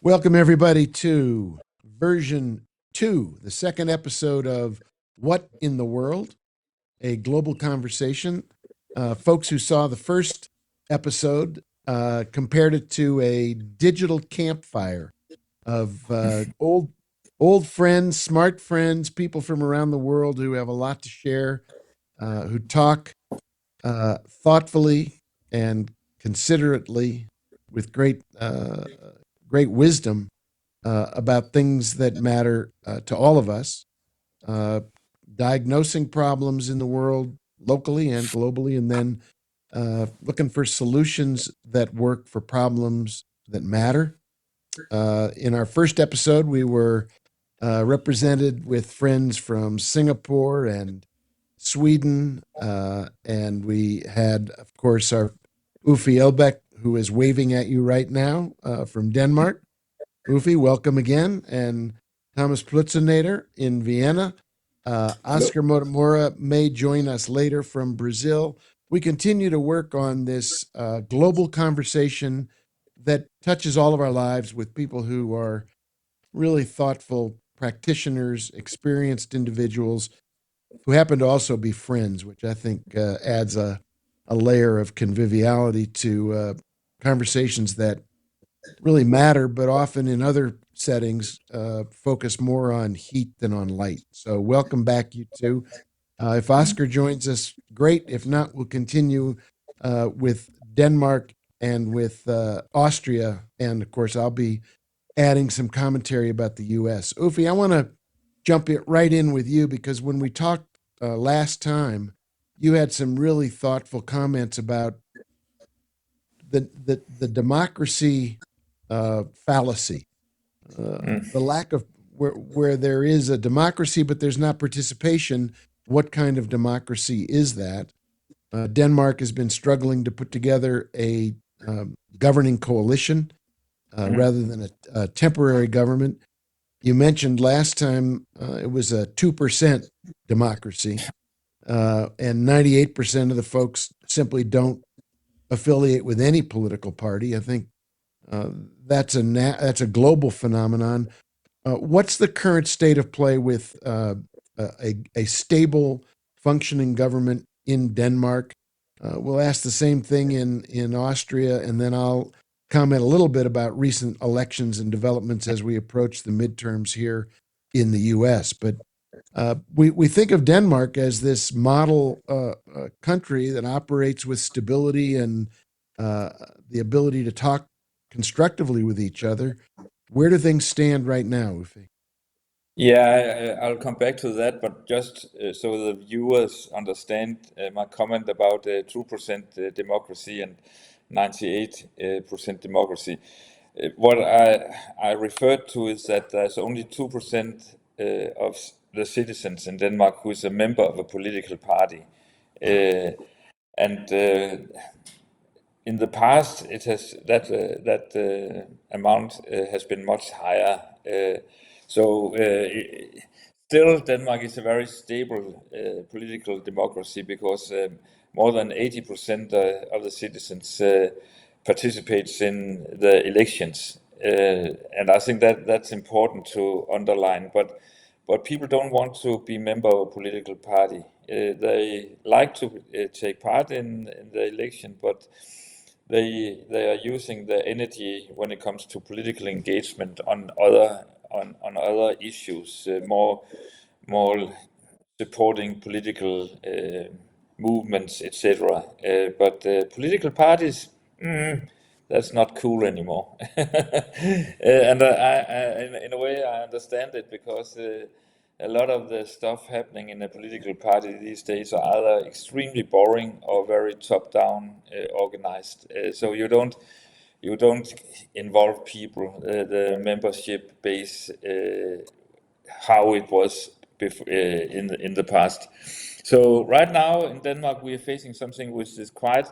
Welcome, everybody, to version 2, the second episode of What in the World? A Global Conversation. Folks who saw the first episode compared it to a digital campfire of old friends, smart friends, people from around the world who have a lot to share, who talk thoughtfully and considerately with great wisdom about things that matter to all of us, uh, diagnosing problems in the world locally and globally, and then looking for solutions that work for problems that matter. In our first episode, we were represented with friends from Singapore and Sweden, and we had, of course, our Ufi Elbeck, who is waving at you right now from Denmark. Ufi, welcome again. And Thomas Plutzenader in Vienna. Hello. Oscar Motamora may join us later from Brazil. We continue to work on this global conversation that touches all of our lives with people who are really thoughtful practitioners, experienced individuals who happen to also be friends, which I think adds a layer of conviviality to conversations that really matter, but often in other settings focus more on heat than on light. So, welcome back, you two. If Oscar joins us, great. If not, we'll continue with Denmark and with Austria. And of course, I'll be adding some commentary about the U.S. Ufi, I want to jump it right in with you because when we talked last time, you had some really thoughtful comments about the democracy fallacy, the lack of where there is a democracy but there's not participation. What kind of democracy is that? Denmark has been struggling to put together a governing coalition Mhm. rather than a temporary government. You mentioned last time it was a 2% democracy, and 98% of the folks simply don't affiliate with any political party. I think uh, that's a global phenomenon. What's the current state of play with a stable, functioning government in Denmark? We'll ask the same thing in Austria, and then I'll comment a little bit about recent elections and developments as we approach the midterms here in the U.S. But we think of Denmark as this model country that operates with stability and uh, the ability to talk constructively with each other. Where do things stand right now, Ufi? Yeah, I'll come back to that, but just so the viewers understand my comment about 2% democracy and 98% democracy. What I referred to is that there's only 2% of the citizens in Denmark who is a member of a political party. And in the past, it has that amount has been much higher. So still, Denmark is a very stable political democracy because more than 80% of the citizens participates in the elections, and I think that that's important to underline. But people don't want to be member of a political party. They like to take part in the election, but they are using the energy when it comes to political engagement on other issues, more supporting political movements, etc. But political parties, that's not cool anymore. And in a way, I understand it because a lot of the stuff happening in a political party these days are either extremely boring or very top-down organized. So you don't involve people, the membership base, how it was in the past. So right now in Denmark we are facing something which is quite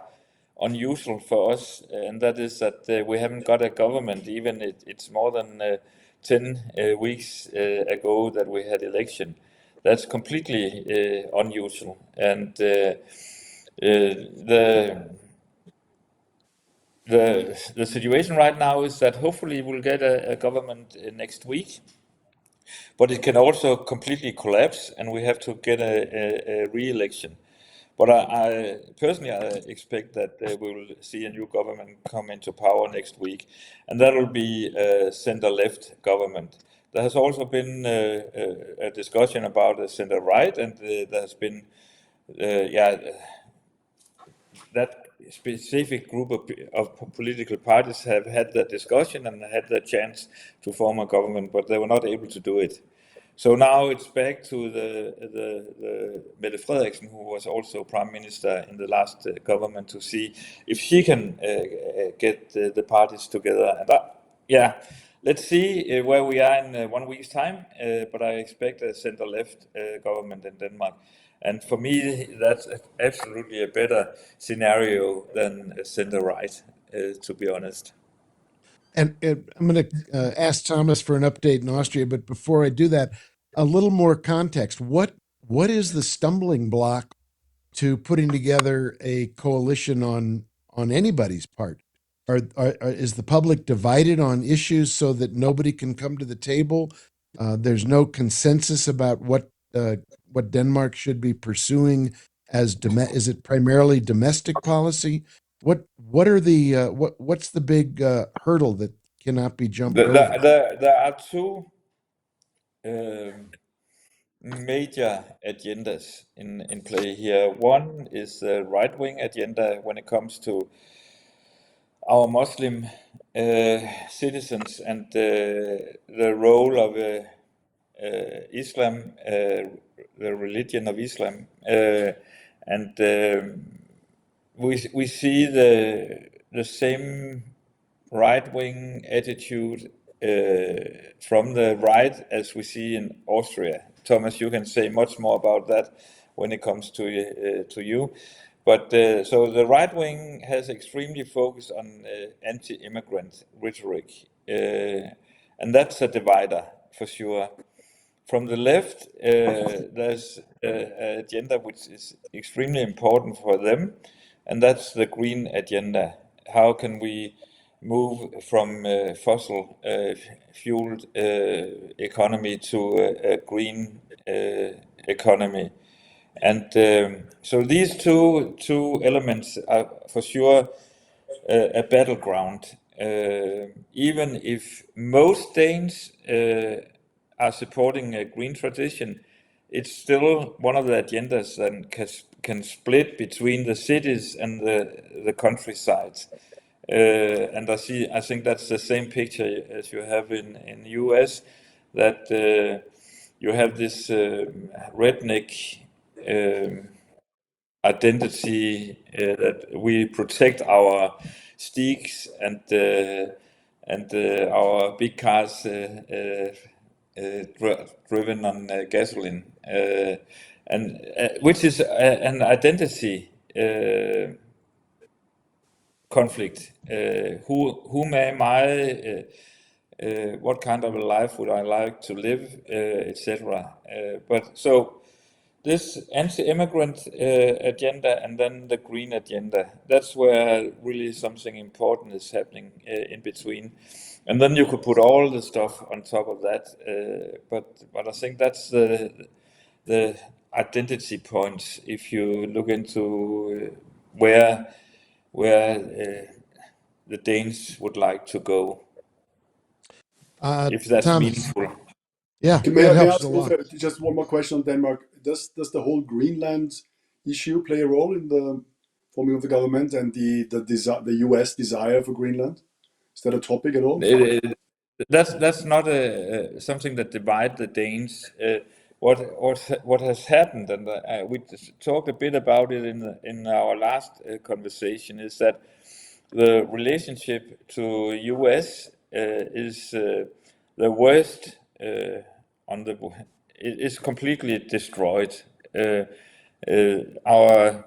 unusual for us, and that is that we haven't got a government. Even it's more than 10 weeks ago that we had election. That's completely unusual, and the the situation right now is that hopefully we'll get a government next week, but it can also completely collapse, and we have to get a re-election. But I personally I expect that we will see a new government come into power next week, and that will be a center-left government. There has also been a discussion about a center-right, and there has been, yeah, that specific group of political parties have had that discussion and had the chance to form a government, but they were not able to do it. So now it's back to the Mette Frederiksen, who was also prime minister in the last government, to see if she can get the parties together. And yeah, let's see where we are in 1 week's time. But I expect a center-left government in Denmark. And for me, that's absolutely a better scenario than a center-right, to be honest. And I'm going to ask Thomas for an update in Austria, but before I do that, a little more context. What is the stumbling block to putting together a coalition on anybody's part? Is the public divided on issues so that nobody can come to the table? There's no consensus about what Denmark should be pursuing as is it primarily domestic policy? What are the what's the big hurdle that cannot be jumped over? There are two um, major agendas in play here. One is the right-wing agenda when it comes to our Muslim citizens and the role of Islam, the religion of Islam, and we see the same right-wing attitude from the right as we see in Austria. Thomas, you can say much more about that when it comes to you. But so the right wing has extremely focused on anti-immigrant rhetoric, and that's a divider for sure. From the left, there's an agenda which is extremely important for them, and that's the green agenda. How can we move from fossil fueled economy to a green economy? And so these two elements are for sure a battleground. Even if most Danes are supporting a green transition, it's still one of the agendas that can split between the cities and the countryside. And I think that's the same picture as you have in US, that you have this redneck identity that we protect our steaks and our big cars driven on gasoline, and which is an identity conflict. Whom am I? What kind of a life would I like to live, etc. But so this anti-immigrant agenda and then the green agenda, that's where really something important is happening in between. And then you could put all the stuff on top of that. But I think that's the identity points if you look into where the Danes would like to go, if that's Thomas, meaningful. yeah, Okay, that may I helps a ask lot. also just one more question on Denmark? Does the whole Greenland issue play a role in the forming of the government and the US desire for Greenland? Is that a topic at all? That's not something that divides the Danes. What has happened, and we talked a bit about it in our last conversation, is that the relationship to US is the worst on the. It is completely destroyed. Our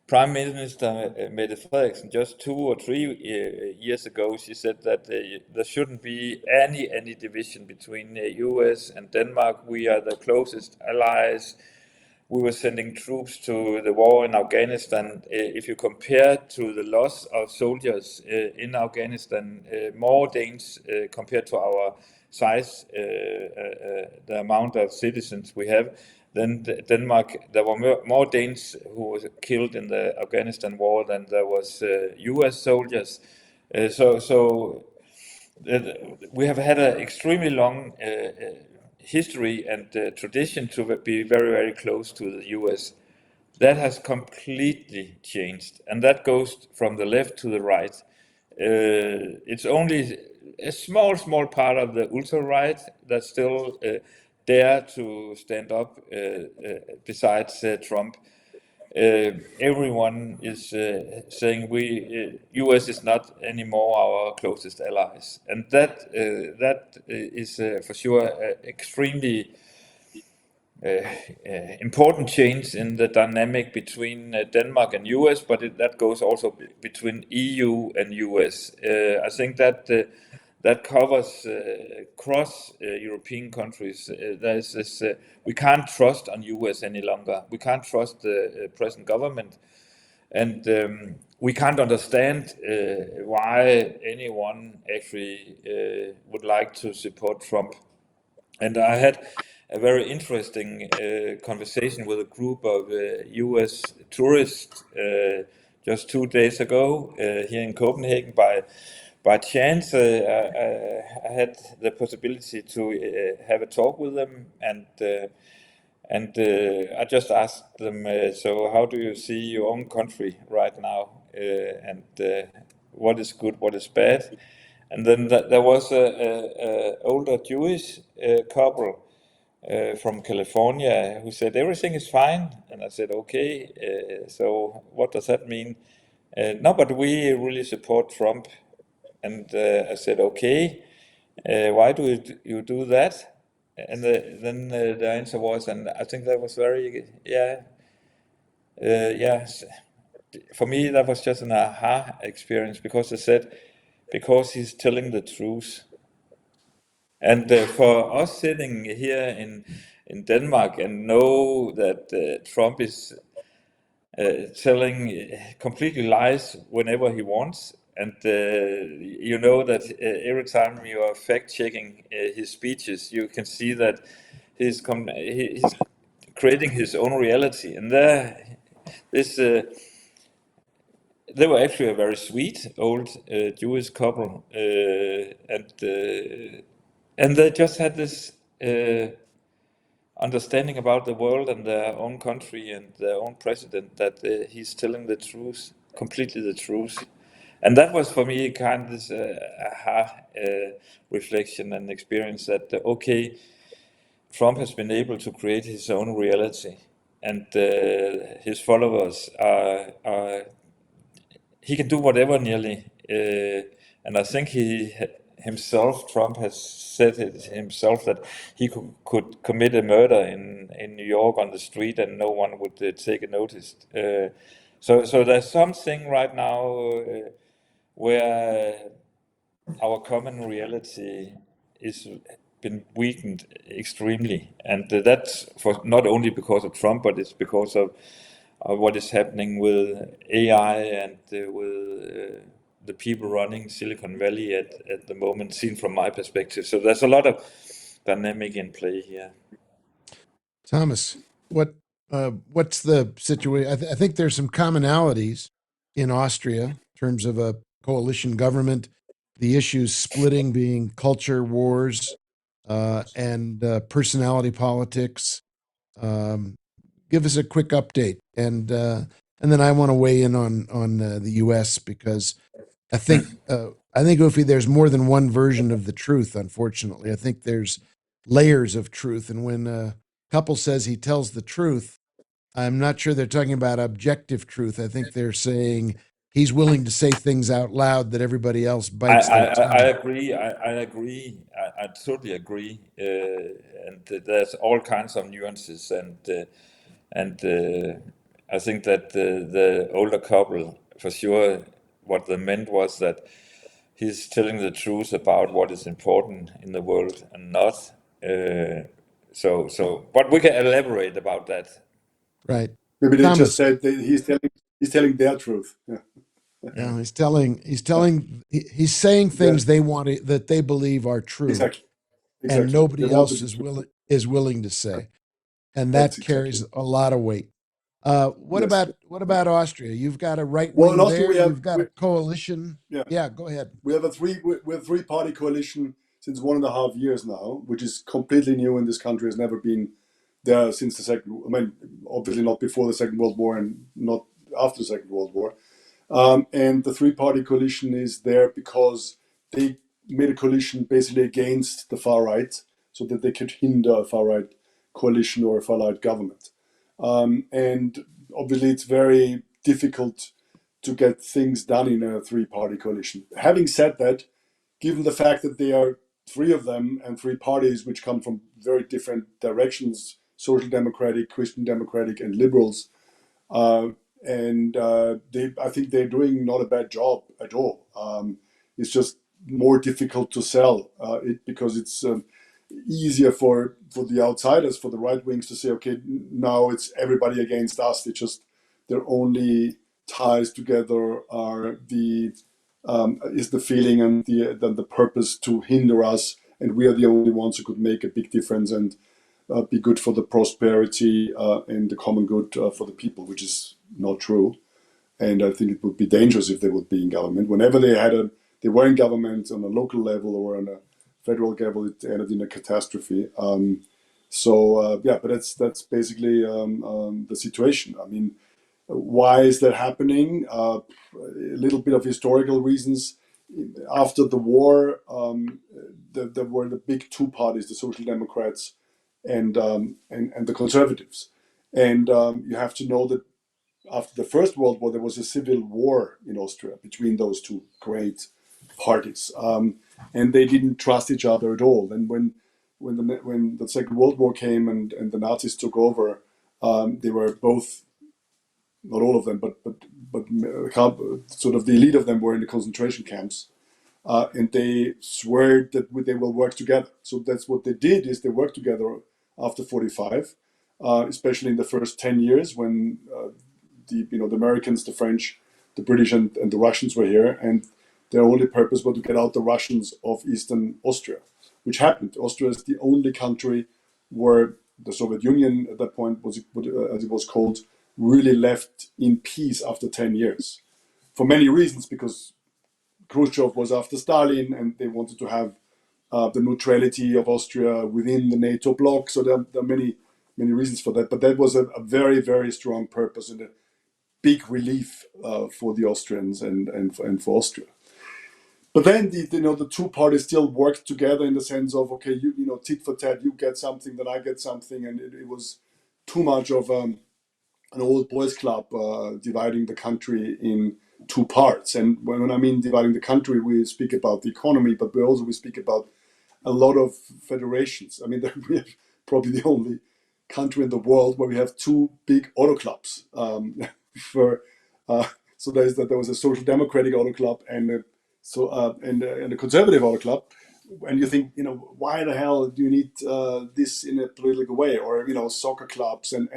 Prime Minister Mette Frederiksen, just 2 or 3 years ago, she said that there shouldn't be any division between US and Denmark. We are the closest allies. we were sending troops to the war in Afghanistan. If you compare to the loss of soldiers in Afghanistan, more Danes compared to our size, the amount of citizens we have, then Denmark, there were more Danes who were killed in the Afghanistan war than there was U.S. soldiers. So we have had an extremely long history and tradition to be very, very close to the US. That has completely changed, and that goes from the left to the right. It's only a small part of the ultra right that still dare to stand up besides Trump. Everyone is saying U.S. is not anymore our closest allies, and that is for sure extremely important change in the dynamic between Denmark and US, but that goes also between EU and US. I think that that covers cross European countries. There's this, we can't trust on US any longer. We can't trust the present government, and we can't understand why anyone actually would like to support Trump. And I had a very interesting conversation with a group of US tourists just 2 days ago here in Copenhagen. By chance, I had the possibility to have a talk with them, and I just asked them, so how do you see your own country right now? And what is good, what is bad? And then there was a older Jewish couple from California who said everything is fine, and I said okay. So what does that mean? No, but we really support Trump, and I said okay. Why do you do that? And then the answer was, and I think that was very yes. For me, that was just an aha experience because they said because he's telling the truth. And for us sitting here in Denmark and know that Trump is telling completely lies whenever he wants, and you know that every time you are fact-checking his speeches, you can see that he's creating his own reality. And this they were actually a very sweet old Jewish couple, and they just had this understanding about the world and their own country and their own president, that he's telling the truth, completely the truth. And that was for me kind of this aha reflection and experience that, okay, Trump has been able to create his own reality, and his followers he can do whatever nearly. And I think Trump has said it himself that he could commit a murder in New York on the street and no one would take a notice. So there's something right now where our common reality is been weakened extremely, and that's for not only because of Trump, but it's because of what is happening with AI and with the people running Silicon Valley at the moment, seen from my perspective. So there's a lot of dynamic in play here. Thomas, what's the situation? I think there's some commonalities in Austria in terms of a coalition government. The issues splitting being culture wars and personality politics. Um, Give us a quick update, and then I want to weigh in on the U.S. because I think Ufi, there's more than one version of the truth. Unfortunately, I think there's layers of truth, and when a couple says he tells the truth, I'm not sure they're talking about objective truth. I think they're saying he's willing to say things out loud that everybody else bites their I tongue. agree. I agree. I totally agree. And there's all kinds of nuances, and I think that the older couple, for sure, what they meant was that he's telling the truth about what is important in the world and not. But we can elaborate about that. Right. Maybe they just Thomas. said that he's telling their truth. Yeah, Yeah, he's saying yeah, things they want that they believe are true, exactly, and exactly. They nobody want to else be true. is willing to say, and That's that exactly carries it. a lot of weight. Yes. What about Austria? You've got a right Well, in wing Austria there. You've got a coalition. yeah, Yeah, go ahead. we have a three party coalition since 1.5 years now, which is completely new in this country. Has never been there since the second. I mean, obviously not before the Second World War and not after the Second World War. And the three party coalition is there because they made a coalition basically against the far right, so that they could hinder a far right coalition or a far right government. And obviously, it's very difficult to get things done in a three party coalition. Having said that, given the fact that there are three of them and three parties which come from very different directions, social democratic, Christian democratic, and liberals, uh, and I think they're doing not a bad job at all. It's just more difficult to sell it because it's easier for the outsiders, for the right wings to say, okay, now it's everybody against us. They just their only ties together are the is the feeling and the purpose to hinder us, and we are the only ones who could make a big difference and be good for the prosperity and the common good for the people, which is not true. And I think it would be dangerous if they would be in government. Whenever they were in government on a local level or on a federal level, it ended in a catastrophe. Yeah, but that's basically the situation. I mean, why is that happening? A little bit of historical reasons. After the war, there were the big two parties: the Social Democrats and the Conservatives. And you have to know that after the First World War, there was a civil war in Austria between those two great parties, and they didn't trust each other at all. And when the Second World War came and the Nazis took over, they were both, not all of them, but sort of the elite of them were in the concentration camps, and they swear that they will work together. So that's what they did, is they worked together after 45, especially in the first 10 years when the Americans, the French, the British, and the Russians were here, and their only purpose was to get out the Russians of Eastern Austria, which happened. Austria is the only country where the Soviet Union at that point, as it was called, really left in peace after 10 years. For many reasons, because Khrushchev was after Stalin and they wanted to have the neutrality of Austria within the NATO bloc. So there are many reasons for that. But that was a very, very strong purpose and a big relief for the Austrians and for Austria. But then the two parties still worked together in the sense of, okay, tit for tat, you get something, then I get something, and it was too much of an old boys club dividing the country in two parts. And when I mean dividing the country, we speak about the economy, but we speak about a lot of federations. I mean, we have probably the only country in the world where we have two big auto clubs. For so there was a social democratic auto club and a conservative auto club. And you think, why the hell do you need this in a political way? Or soccer clubs and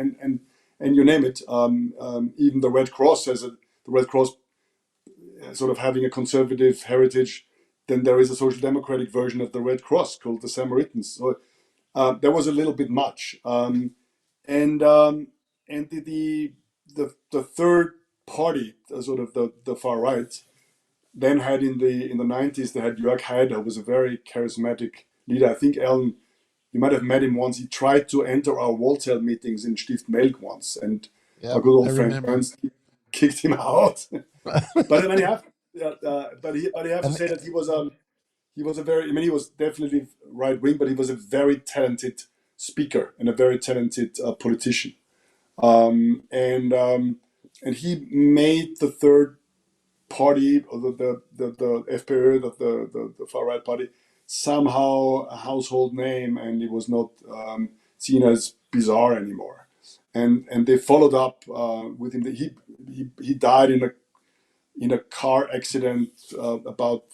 you name it. Even the Red Cross the Red Cross sort of having a conservative heritage. Then there is a social democratic version of the Red Cross called the Samaritans. So that was a little bit much. And the third party, sort of the far right, then had in the 90s they had Jörg Haider, who was a very charismatic leader. I think, Alan, you might have met him once. He tried to enter our Voltaire meetings in Stift Melk once, and our Yep, good I old friend remember. Ernst kicked him out. But I mean, you have to And say that he was a very, I mean, he was definitely right wing, but he was a very talented speaker and a very talented politician. And he made the third party, or the FPÖ, the far right party, somehow a household name, and it was not seen as bizarre anymore. And they followed up with him. He died in a car accident about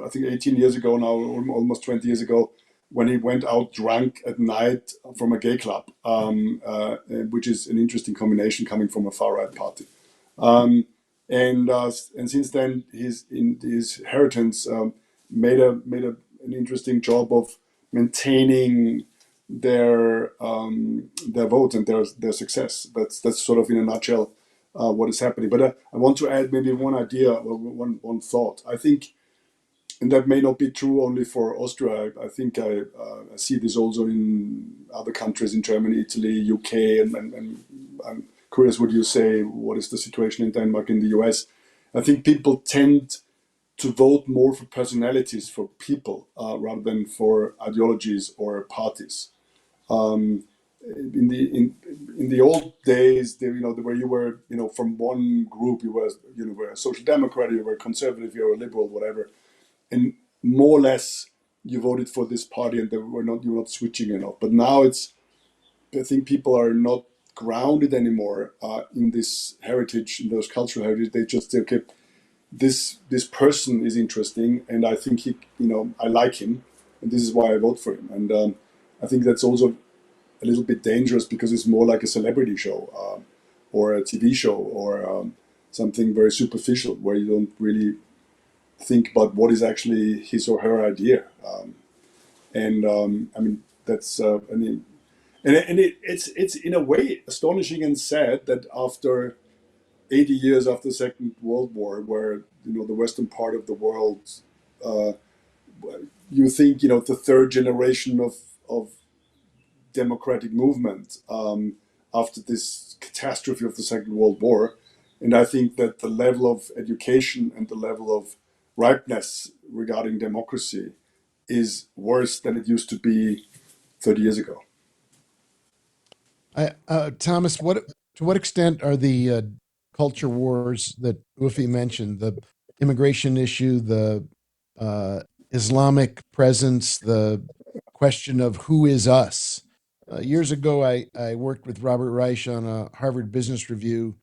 I think 18 years ago now, almost 20 years ago, when he went out drunk at night from a gay club, which is an interesting combination coming from a far right party. Um, and since then, his inheritance made an interesting job of maintaining their votes and their success. That's sort of in a nutshell what is happening. But I want to add maybe one idea or one thought. I think, and that may not be true only for Austria. I think I see this also in other countries, in Germany, Italy, UK, and I'm curious what you say. What is the situation in Denmark, in the US? I think people tend to vote more for personalities, for people, rather than for ideologies or parties. Um, in the old days, where you were, from one group, you were a social democrat, you were a conservative, you were a liberal, whatever, and more or less you voted for this party, and you were not switching enough. But now I think people are not grounded anymore in this heritage, in those cultural heritage. They just say, okay, this person is interesting, and I think I like him, and this is why I vote for him. And I think that's also a little bit dangerous, because it's more like a celebrity show, or a TV show, or something very superficial, where you don't really think about what is actually his or her idea. And I mean, that's it's in a way astonishing and sad that after 80 years after the Second World War, where the western part of the world, uh, you think the third generation of democratic movement, after this catastrophe of the Second World War. And I think that the level of education and the level of ripeness regarding democracy is worse than it used to be 30 years ago. Thomas, to what extent are the culture wars that Ufi mentioned, the immigration issue, the uh, Islamic presence, the question of who is us? Years ago, I worked with Robert Reich on a Harvard Business Review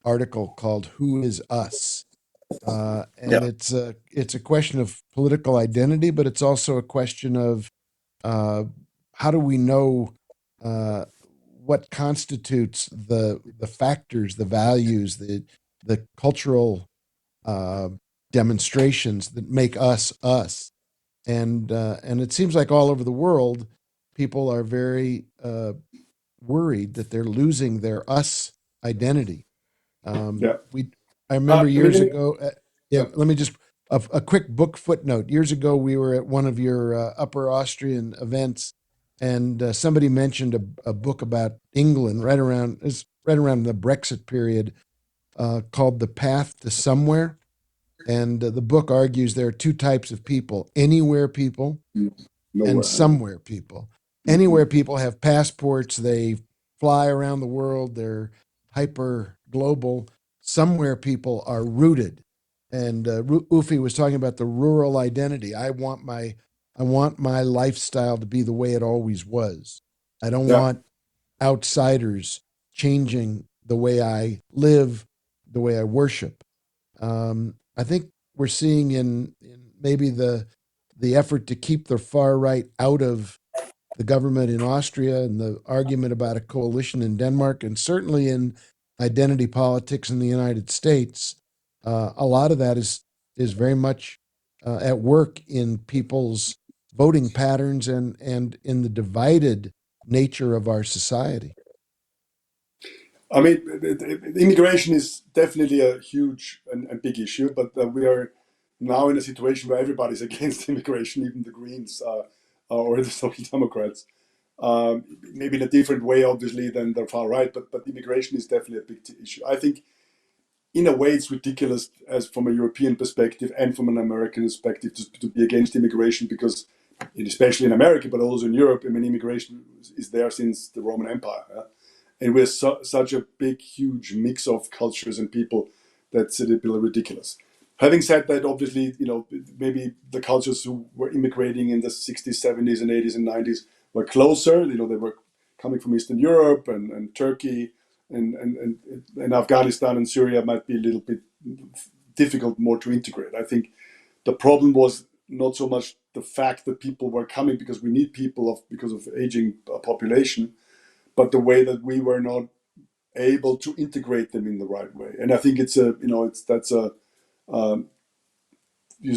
article called "Who is Us," and Yeah, it's a question of political identity, but it's also a question of uh, how do we know uh, what constitutes the factors, the values, the cultural uh, demonstrations that make us us? And it seems like all over the world, people are very worried that they're losing their us identity. yeah. We, I remember I mean, years ago. Yeah, yeah. let me just a quick book footnote. Years ago, we were at one of your Upper Austrian events, and somebody mentioned a book about England right around the Brexit period, called "The Path to Somewhere." And the book argues there are two types of people: anywhere people and Nowhere. somewhere people. Mhm. Anywhere people have passports, they fly around the world, they're hyper global. Somewhere people are rooted. And Ufi was talking about the rural identity. I want my lifestyle to be the way it always was. I don't Yeah. want outsiders changing the way I live, the way I worship. I think we're seeing in maybe the effort to keep the far right out of the government in Austria, and the argument about a coalition in Denmark, and certainly in identity politics in the United States. A lot of that is very much at work in people's voting patterns and in the divided nature of our society. I mean, immigration is definitely a huge and big issue, but we are now in a situation where everybody's against immigration, even the Greens, or the Social Democrats. Maybe in a different way, obviously, than the far right, but immigration is definitely a big issue. I think, in a way, it's ridiculous, as from a European perspective and from an American perspective, to be against immigration, because, especially in America, but also in Europe, I mean, immigration is there since the Roman Empire. And we're such a big, huge mix of cultures and people that's a little ridiculous. Having said that, obviously, maybe the cultures who were immigrating in the 60s, 70s, and 80s and 90s were closer. They were coming from Eastern Europe and Turkey and Afghanistan and Syria might be a little bit difficult more to integrate. I think the problem was not so much the fact that people were coming because we need people because of aging population, but the way that we were not able to integrate them in the right way. And I think you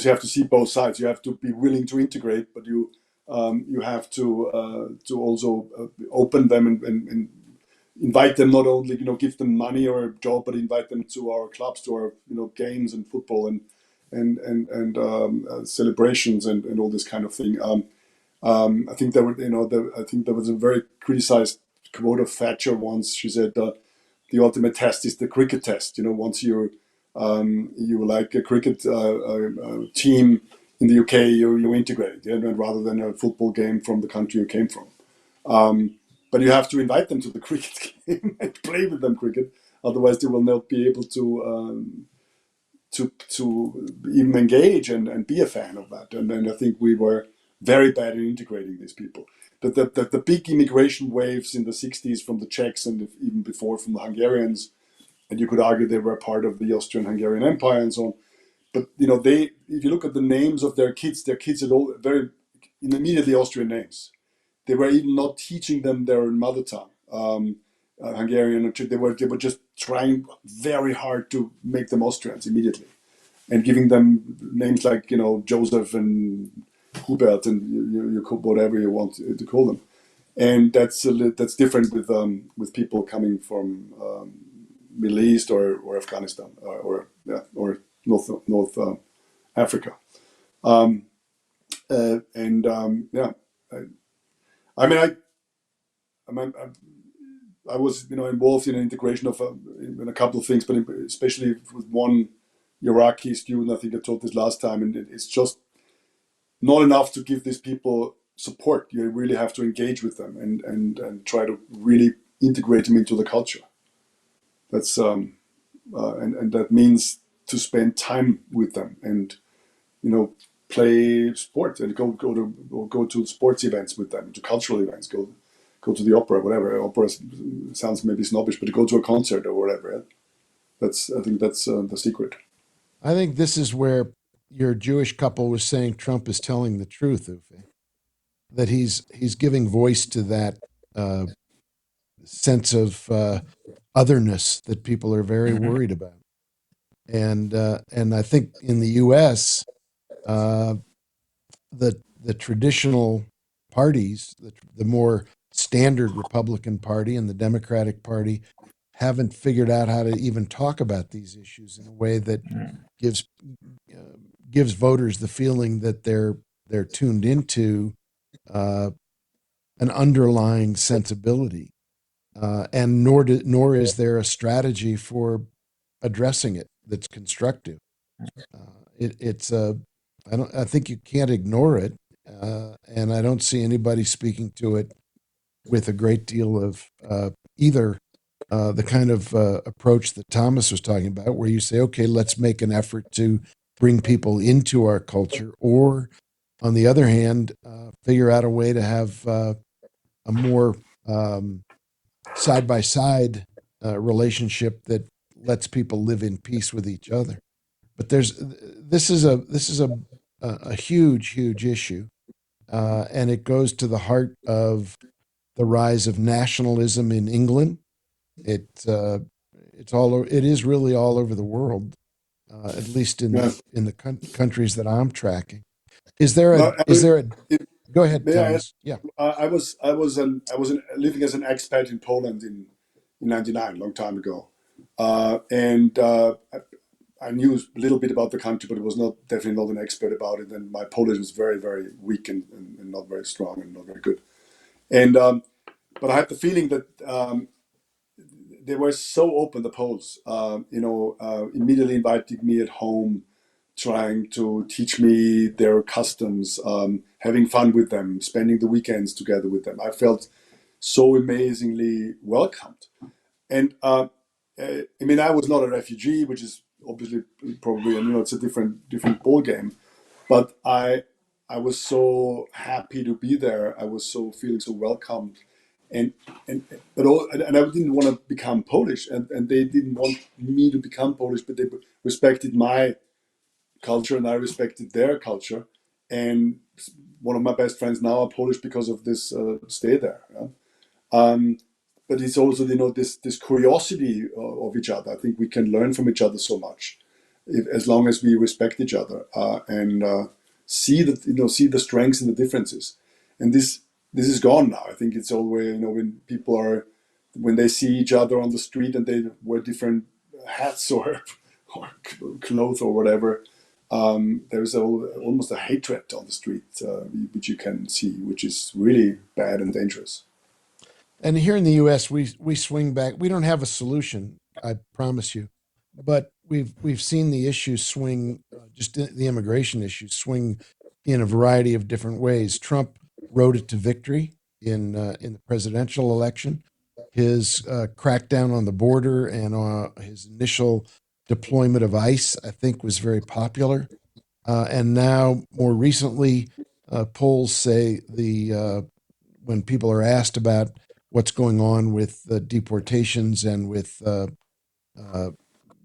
have to see both sides. You have to be willing to integrate, but you have to also open them and invite them, not only give them money or a job, but invite them to our clubs, to our games and football and celebrations and all this kind of thing. I think there was a very criticized quote of Thatcher once. She said, "The ultimate test is the cricket test." Once you like a cricket team in the UK, you integrate, rather than a football game from the country you came from. But you have to invite them to the cricket game and play with them cricket. Otherwise, they will not be able to even engage and be a fan of that. And then I think we were very bad in integrating these people. The big immigration waves in the 60s from the Czechs and even before from the Hungarians, and you could argue they were part of the Austrian-Hungarian Empire and so on. But if you look at the names of their kids had all very immediately Austrian names. They were even not teaching them their mother tongue, Hungarian. They were just trying very hard to make them Austrians immediately, and giving them names like Joseph and Hubert and you call whatever you want to call them. And that's different with people coming from Middle East or Afghanistan or North Africa. I was involved in an integration of in a couple of things, but especially with one Iraqi student. I think I told this last time, and it's just not enough to give these people support. You really have to engage with them and try to really integrate them into the culture. That's and that means to spend time with them and play sports and go to sports events with them, to cultural events, go to the opera, whatever. Opera sounds maybe snobbish, but to go to a concert or whatever. I think that's the secret. I think this is where your Jewish couple was saying Trump is telling the truth, Uwe, that he's giving voice to that sense of otherness that people are very Mm-hmm. worried about. And I think in the U.S., the traditional parties, the more standard Republican Party and the Democratic Party, haven't figured out how to even talk about these issues in a way that gives voters the feeling that they're tuned into an underlying sensibility, and nor is there a strategy for addressing it that's constructive. I think you can't ignore it, and I don't see anybody speaking to it with a great deal of either the kind of approach that Thomas was talking about, where you say, okay, let's make an effort to bring people into our culture, or on the other hand, figure out a way to have a more side by side relationship that lets people live in peace with each other. But this is a huge issue, and it goes to the heart of the rise of nationalism in England. It is really all over the world, at least in Yeah. the countries that I'm tracking. Is there No, go ahead, may I add, Thomas? Yeah. I was living as an expat in Poland in '99, long time ago, and I knew a little bit about the country, but it was definitely not an expert about it. And my Polish was very, very weak and not very strong and not very good. And but I had the feeling that they were so open, the Poles, immediately inviting me at home, trying to teach me their customs, having fun with them, spending the weekends together with them. I felt so amazingly welcomed. And I was not a refugee, which is obviously probably, it's a different ball game. But I was so happy to be there. I was so feeling so welcomed, and and I didn't want to become Polish, and they didn't want me to become Polish, but they respected my culture and I respected their culture, and one of my best friends now are Polish because of this stay there. Yeah? Um, but it's also, this curiosity of each other. I think we can learn from each other so much, as long as we respect each other and see the strengths and the differences. And this is gone now. I think it's always, when people when they see each other on the street and they wear different hats or clothes or whatever, there's almost a hatred on the street, which you can see, which is really bad and dangerous. And here in the U.S., we swing back. We don't have a solution, I promise you, but we've seen the issues swing, just the immigration issues swing in a variety of different ways. Trump rode it to victory in the presidential election. His crackdown on the border and his initial deployment of ICE, I think, was very popular. And now, more recently, polls say when people are asked about what's going on with deportations and with uh,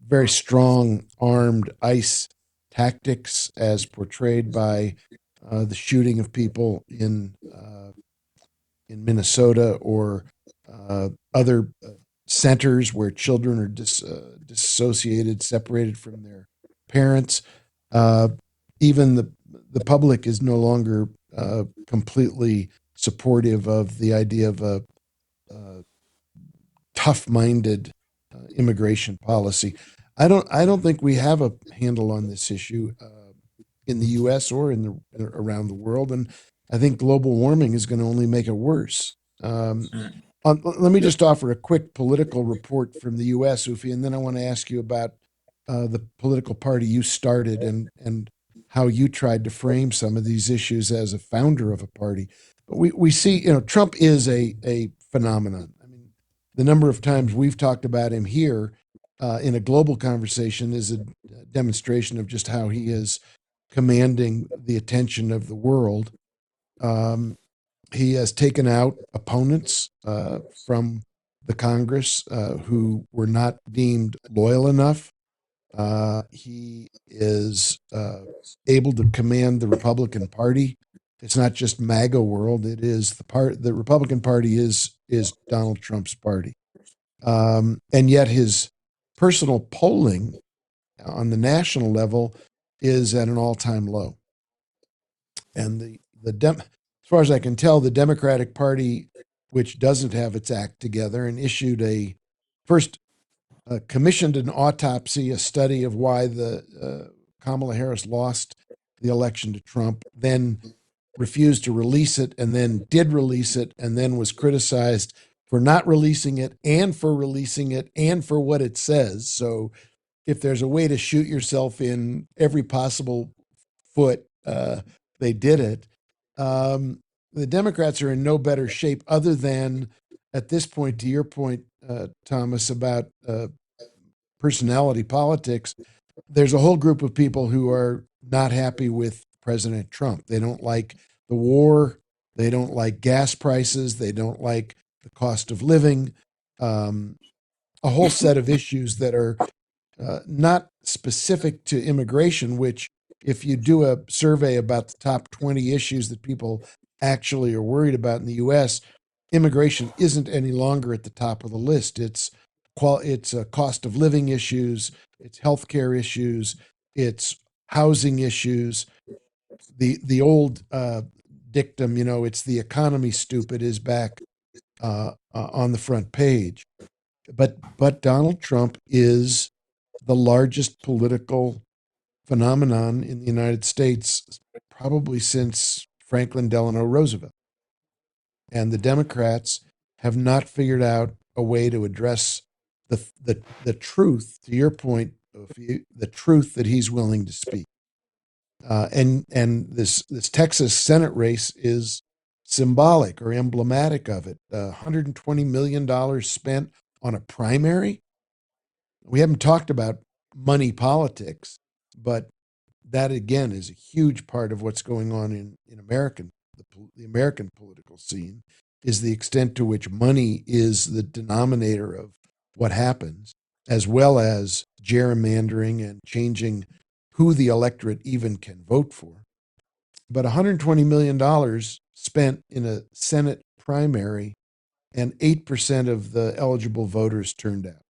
very strong armed ICE tactics as portrayed by the shooting of people in Minnesota or other centers where children are dissociated, separated from their parents. Uh, Even the public is no longer completely supportive of the idea of a tough-minded immigration policy. I don't think we have a handle on this issue in the U.S. or around the world, and I think global warming is going to only make it worse. Um, Let me Yeah. just offer a quick political report from the U.S., Ufi, and then I want to ask you about the political party you started and how you tried to frame some of these issues as a founder of a party. But we see, Trump is a phenomenon. I mean, the number of times we've talked about him here in a global conversation is a demonstration of just how he is commanding the attention of the world. Um, he has taken out opponents from the Congress who were not deemed loyal enough. He is able to command the Republican Party. It's not just MAGA world. It is the Republican Party is Donald Trump's party, and yet his personal polling on the national level is at an all-time low. And as far as I can tell, the Democratic Party, which doesn't have its act together, and issued first commissioned an autopsy, a study of why the Kamala Harris lost the election to Trump, then refused to release it, and then did release it, and then was criticized for not releasing it and for releasing it and for what it says. So if there's a way to shoot yourself in every possible foot, they did it. The Democrats are in no better shape other than at this point, to your point, Thomas, about personality politics. There's a whole group of people who are not happy with President Trump. They don't like the war. They don't like gas prices. They don't like the cost of living. Um, a whole set of issues that are not specific to immigration, which, if you do a survey about the top 20 issues that people actually are worried about in the U.S., immigration isn't any longer at the top of the list. It's cost of living issues, it's healthcare issues, it's housing issues. The old dictum, it's the economy, stupid, is back on the front page. But Donald Trump is the largest political phenomenon in the United States, probably since Franklin Delano Roosevelt. And the Democrats have not figured out a way to address the truth, to your point, the truth that he's willing to speak. And this Texas Senate race is symbolic or emblematic of it. $120 million spent on a primary. We haven't talked about money politics, but that again is a huge part of what's going on in the American political scene, is the extent to which money is the denominator of what happens, as well as gerrymandering and changing who the electorate even can vote for. but $120 million spent in a Senate primary, and 8% of the eligible voters turned out.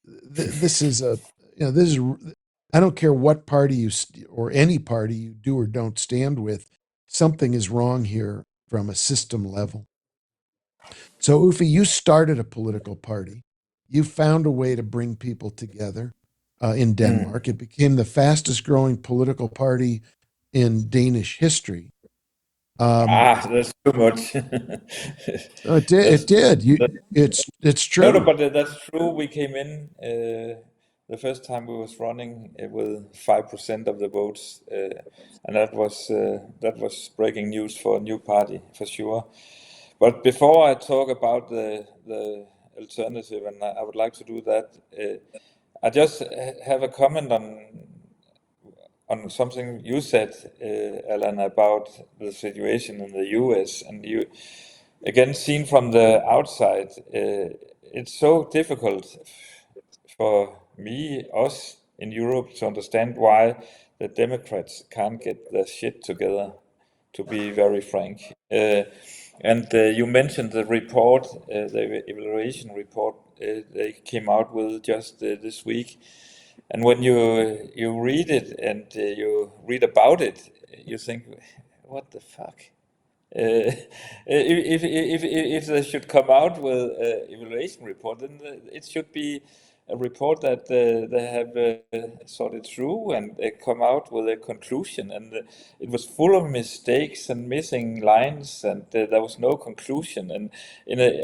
This is I don't care what party or any party you do or don't stand with, something is wrong here from a system level. So, Ufi, you started a political party. You found a way to bring people together in Denmark. It became the fastest growing political party in Danish history. That's too much. It did. It That's did. that, It's no, true. but that's true. We came in the first time we was running with 5% of the votes, and that was breaking news for a new party for sure. But before I talk about the alternative, and I would like to do that, I just have a comment on something you said, Alan, about the situation in the US. And you, again, seen from the outside, it's so difficult for me, us in Europe, to understand why the Democrats can't get their shit together, to be very frank. And you mentioned the report, the evaluation report they came out with just this week. And when you read it and you read about it, you think, what the fuck? If they should come out with an evaluation report, then it should be a report that they have thought it through and they come out with a conclusion. And it was full of mistakes and missing lines, and there was no conclusion. And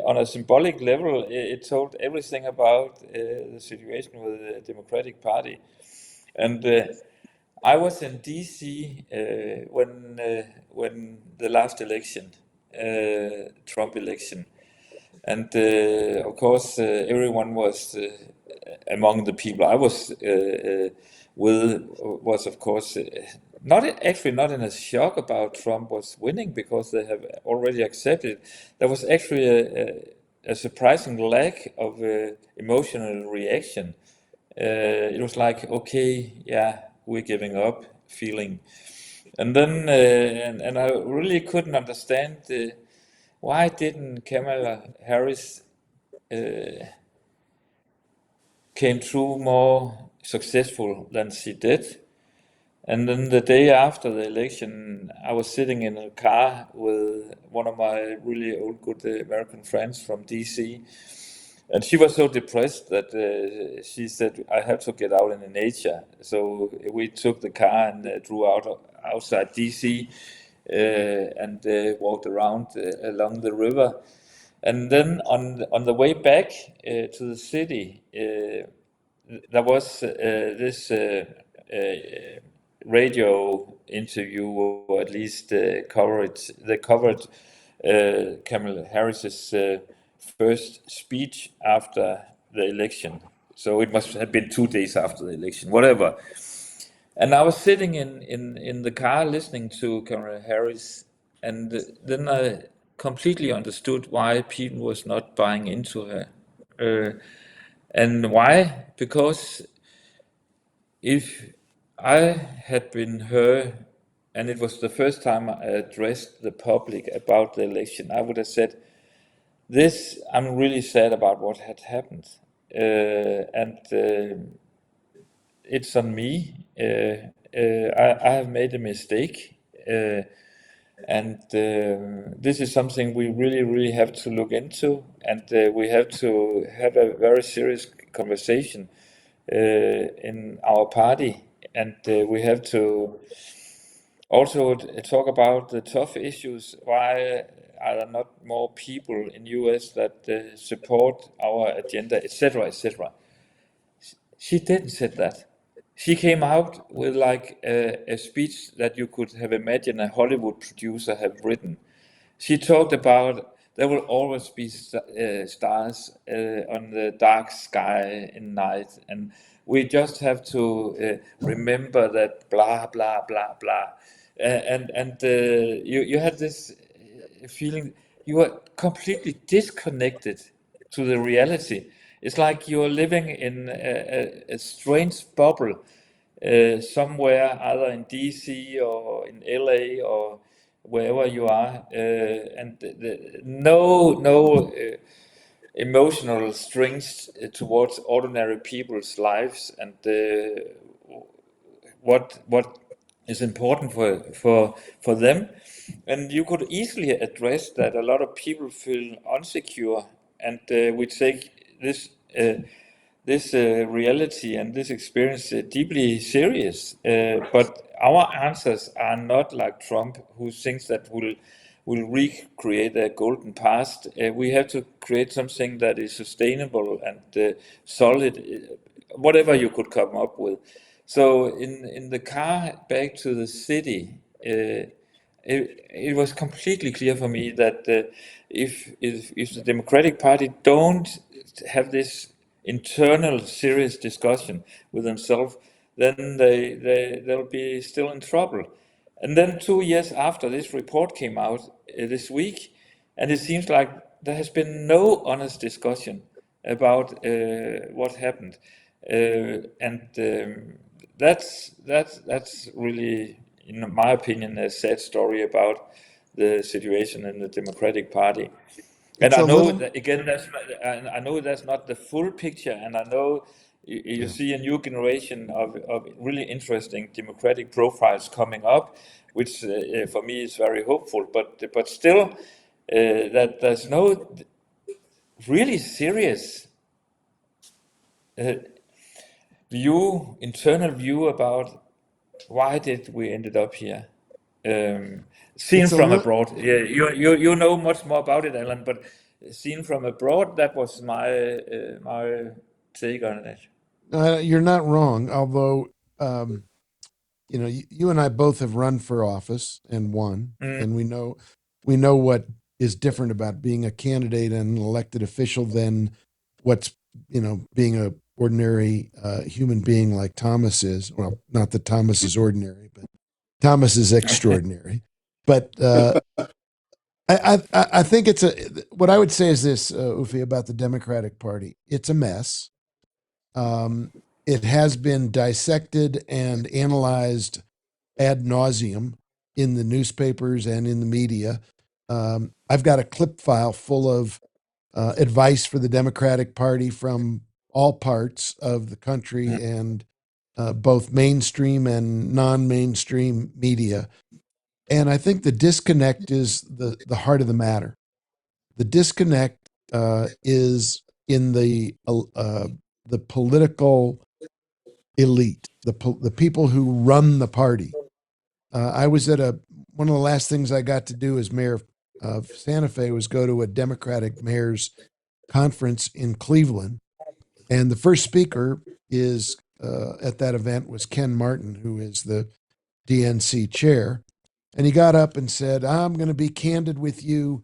on a symbolic level, it told everything about the situation with the Democratic Party. And I was in DC when the last election, Trump election, and of course everyone was among the people I was with was of course not in a shock about Trump was winning, because they have already accepted. There was actually a surprising lack of emotional reaction. It was like, okay, yeah, we're giving up feeling. And then, and I really couldn't understand why didn't Kamala Harris came through more successful than she did. And then the day after the election, I was sitting in a car with one of my really old good American friends from DC. And she was so depressed that she said, I have to get out in nature. So we took the car and drew outside DC and walked around along the river. And then on the way back to the city, there was this radio interview, or at least coverage. They covered Kamala Harris's first speech after the election. So it must have been 2 days after the election, whatever. And I was sitting in the car listening to Kamala Harris, and then I completely understood why people was not buying into her. And why? Because if I had been her, and it was the first time I addressed the public about the election, I would have said, this, I'm really sad about what had happened. And it's on me. I have made a mistake. And this is something we really, really have to look into, and we have to have a very serious conversation in our party, and we have to also talk about the tough issues. Why are there not more people in US that support our agenda, etc., etc.? She didn't say that. She came out with like a speech that you could have imagined a Hollywood producer have written. She talked about there will always be stars on the dark sky in night, and we just have to remember that blah blah blah blah. You had this feeling you were completely disconnected to the reality. It's like you're living in a strange bubble somewhere, either in DC or in LA or wherever you are, and no emotional strings towards ordinary people's lives, and what is important for them. And you could easily address that a lot of people feel insecure, and we take this reality and this experience deeply serious. But our answers are not like Trump, who thinks that will recreate a golden past. We have to create something that is sustainable and solid, whatever you could come up with. So in the car back to the city, it was completely clear for me that if the Democratic Party don't have this internal serious discussion with themselves, then they'll be still in trouble. And then 2 years after this report came out this week, and it seems like there has been no honest discussion about what happened, and that's really, in my opinion, a sad story about the situation in the Democratic Party. And It's I a know little, that again, I know that's not the full picture, and I know you yeah. see a new generation of really interesting democratic profiles coming up, which for me is very hopeful. But still, that there's no really serious uh, internal view about why did we ended up here. Seen It's a from little. abroad, yeah, you know much more about it, Alan. But seen from abroad, that was my take on it. You're not wrong. Although, um, you and I both have run for office and won, Mm, and we know what is different about being a candidate and an elected official than what's being a ordinary human being like Thomas is. Well, not that Thomas is ordinary, but Thomas is extraordinary. But I think it's what I would say is this, Ufi, about the Democratic Party. It's a mess. Um, it has been dissected and analyzed ad nauseum in the newspapers and in the media. I've got a clip file full of advice for the Democratic Party from all parts of the country and both mainstream and non-mainstream media. And I think the disconnect is the heart of the matter. The disconnect is in the political elite, the people who run the party. I was at one of the last things I got to do as mayor of Santa Fe was go to a Democratic mayor's conference in Cleveland, and the first speaker is at that event was Ken Martin, who is the DNC chair, and he got up and said, "I'm going to be candid with you.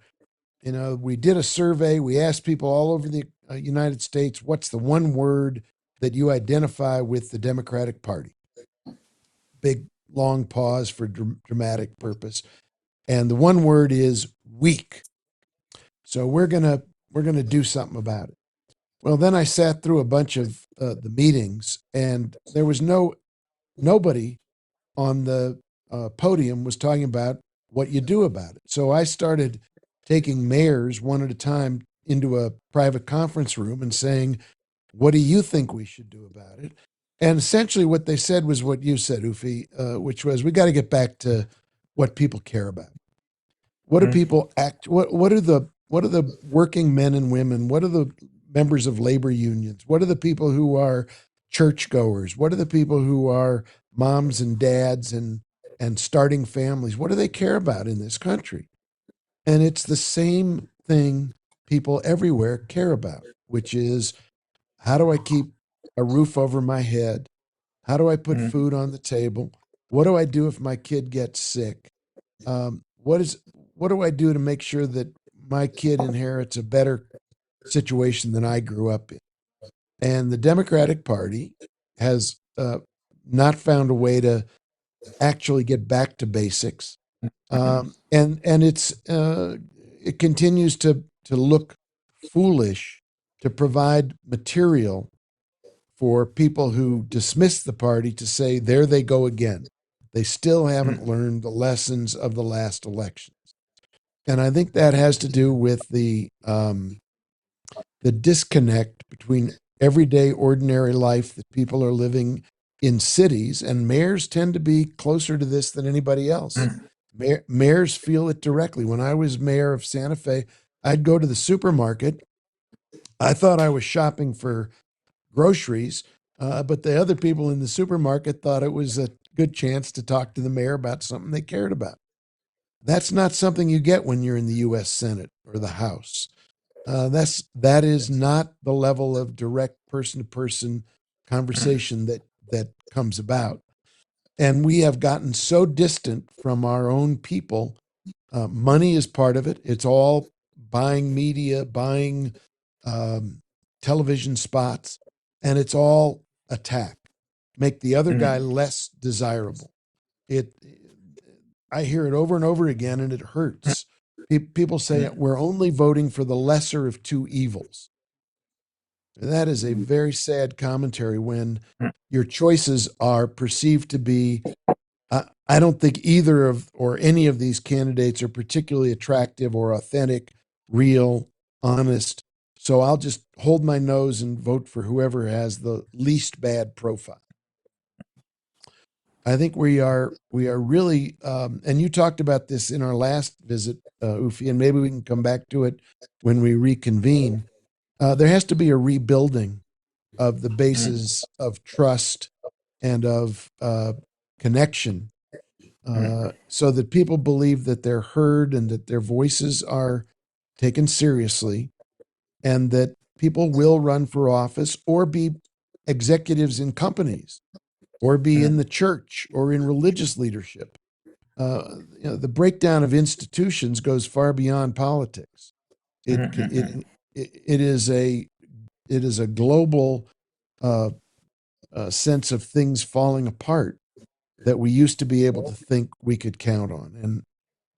We did a survey. We asked people all over the United States, what's the one word that you identify with the Democratic Party?" Big, long pause for dramatic purpose. And the one word is weak. So we're gonna do something about it. Well, then I sat through a bunch of the meetings, and there was nobody on the podium was talking about what you do about it. So I started taking mayors one at a time into a private conference room and saying, "What do you think we should do about it?" And essentially, what they said was what you said, Ufi, which was we got to get back to what people care about. What do mm, people act? What are the working men and women? What are the members of labor unions? What are the people who are churchgoers? What are the people who are moms and dads and starting families? What do they care about in this country? And it's the same thing people everywhere care about, which is how do I keep a roof over my head? How do I put mm, food on the table? What do I do if my kid gets sick? What do I do to make sure that my kid inherits a better situation than I grew up in? And the Democratic Party has not found a way to actually get back to basics, and it continues to look foolish to provide material for people who dismiss the party to say, there they go again. They still haven't learned the lessons of the last elections. And I think that has to do with the disconnect between everyday, ordinary life that people are living in cities, and mayors tend to be closer to this than anybody else. Mayors feel it directly. When I was mayor of Santa Fe, I'd go to the supermarket. I thought I was shopping for groceries, but the other people in the supermarket thought it was a good chance to talk to the mayor about something they cared about. That's not something you get when you're in the U.S. Senate or the House. That is not the level of direct person-to-person conversation that comes about. And we have gotten so distant from our own people. Money is part of it. It's all buying media, buying television spots, and it's all attack. Make the other guy less desirable. It. I hear it over and over again, and it hurts. People say we're only voting for the lesser of two evils. That is a very sad commentary when your choices are perceived to be. I don't think either of or any of these candidates are particularly attractive or authentic, real, honest. So I'll just hold my nose and vote for whoever has the least bad profile. I think we are really, and you talked about this in our last visit, Ufi, and maybe we can come back to it when we reconvene. There has to be a rebuilding of the bases of trust and of connection, so that people believe that they're heard and that their voices are taken seriously, and that people will run for office or be executives in companies or be in the church or in religious leadership. The breakdown of institutions goes far beyond politics. It is a global sense of things falling apart that we used to be able to think we could count on.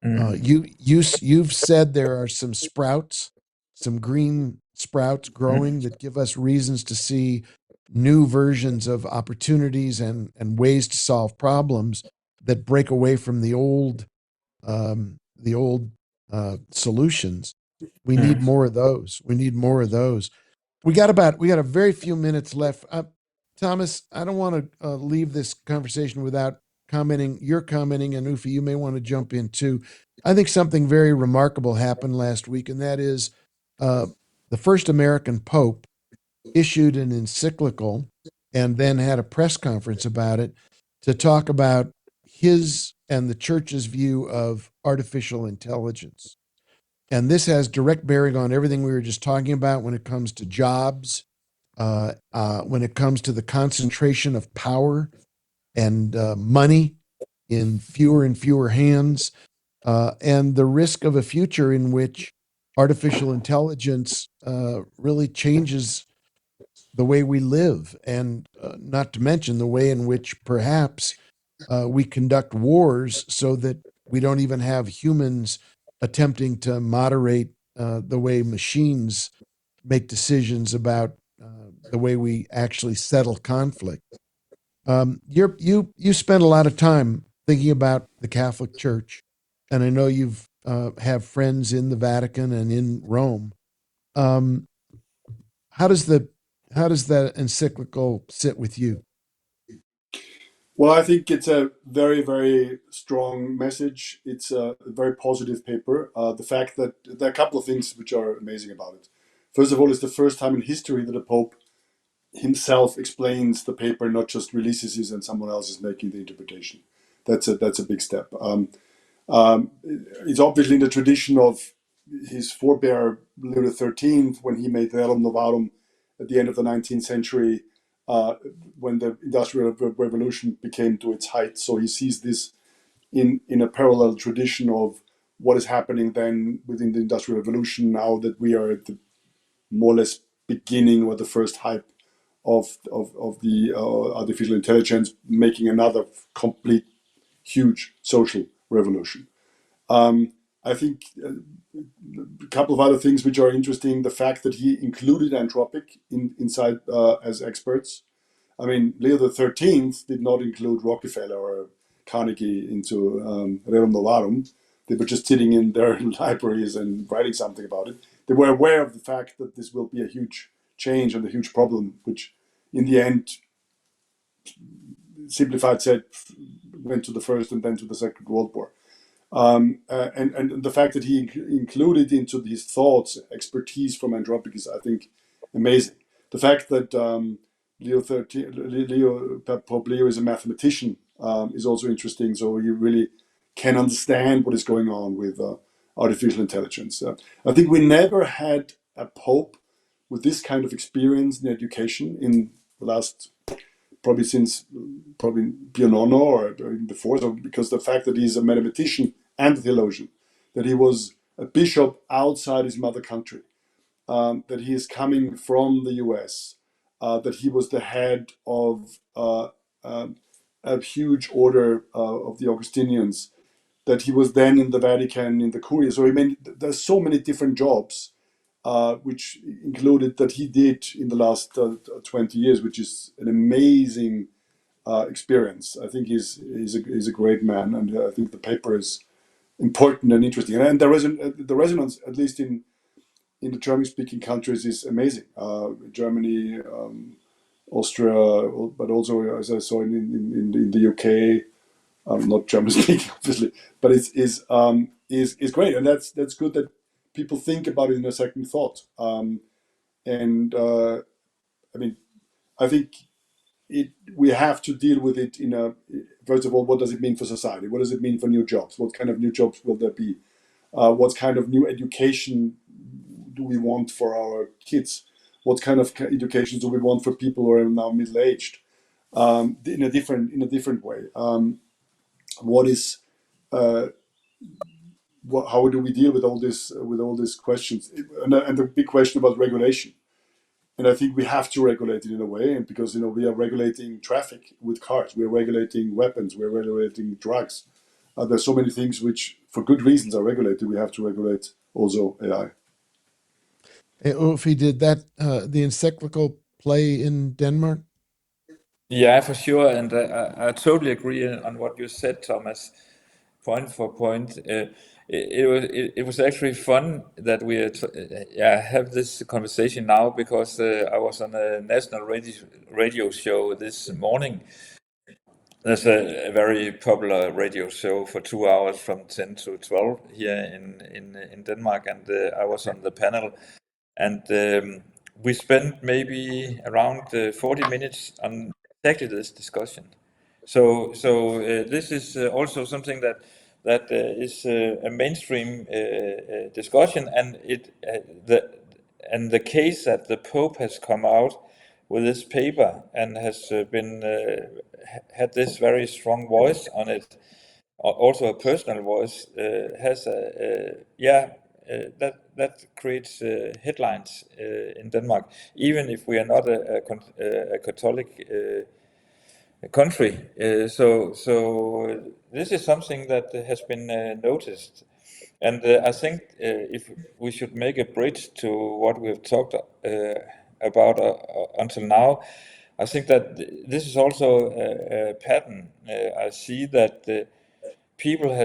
And you've said there are some sprouts, some green sprouts growing that give us reasons to see new versions of opportunities and ways to solve problems that break away from the old solutions. We need more of those. We need more of those. We got a very few minutes left. Thomas, I don't want to leave this conversation without commenting. You're commenting, and Ufi, you may want to jump in too. I think something very remarkable happened last week, and that is the first American Pope issued an encyclical and then had a press conference about it to talk about his and the church's view of artificial intelligence. And this has direct bearing on everything we were just talking about when it comes to jobs, when it comes to the concentration of power and money in fewer and fewer hands, and the risk of a future in which artificial intelligence really changes the way we live, and not to mention the way in which perhaps we conduct wars so that we don't even have humans attempting to moderate the way machines make decisions about the way we actually settle conflict. You spend a lot of time thinking about the Catholic Church, and I know you've have friends in the Vatican and in Rome. Um, how does the how does that encyclical sit with you? Well, I think it's a very, very strong message. It's a very positive paper. The fact that there are a couple of things which are amazing about it. First of all, it's the first time in history that a pope himself explains the paper, not just releases it and someone else is making the interpretation. That's a big step. It's obviously in the tradition of his forebear Leo XIII when he made the Rerum Novarum at the end of the 19th century, when the Industrial Revolution became to its height. So he sees this in a parallel tradition of what is happening then within the Industrial Revolution, now that we are at the more or less beginning or the first hype of the artificial intelligence, making another complete huge social revolution. I think a couple of other things which are interesting: the fact that he included Anthropic inside as experts, I mean, Leo the 13th did not include Rockefeller or Carnegie into Rerum Novarum. They were just sitting in their libraries and writing something about it. They were aware of the fact that this will be a huge change and a huge problem, which in the end, simplified said, went to the First and then to the Second World War. And the fact that he included into his thoughts expertise from anthropic is, I think, amazing. The fact that Pope Leo is a mathematician is also interesting. So you really can understand what is going on with artificial intelligence. I think we never had a pope with this kind of experience in education in the last, probably since Pio Nono or even before. So because the fact that he's a mathematician and a theologian, that he was a bishop outside his mother country, that he is coming from the US, that he was the head of a huge order of the Augustinians, that he was then in the Vatican in the Curia. So I mean, there's so many different jobs, which included that he did in the last 20 years, which is an amazing experience. I think he's a great man, and I think the paper is important and interesting. And the resonance, at least in the German-speaking countries, is amazing. Germany, Austria, but also, as I saw in the UK, not German-speaking, obviously, but is great, and that's good that people think about it in a second thought. And I mean, I think we have to deal with it in a, first of all, what does it mean for society? What does it mean for new jobs? What kind of new jobs will there be? What kind of new education do we want for our kids? What kind of education do we want for people who are now middle-aged? In a different way. What is how do we deal with all these questions? And the big question about regulation. And I think we have to regulate it in a way, and because we are regulating traffic with cars, we are regulating weapons, we are regulating drugs. There's so many things which, for good reasons, are regulated. We have to regulate also AI. If he did that, the encyclical play in Denmark? Yeah, for sure, and I totally agree on what you said, Thomas. Point for point, it was actually fun that we have this conversation now, because I was on a national radio show this morning. There's a very popular radio show for 2 hours from 10 to 12 here in Denmark, and I was on the panel, and we spent maybe around 40 minutes on exactly this discussion. So this is also something that is a mainstream discussion, and the case that the Pope has come out with this paper and has been had this very strong voice on it, also a personal voice, has that creates headlines in Denmark, even if we are not a Catholic country. So this is something that has been noticed. And I think if we should make a bridge to what we've talked about until now, I think that this is also a pattern. I see that people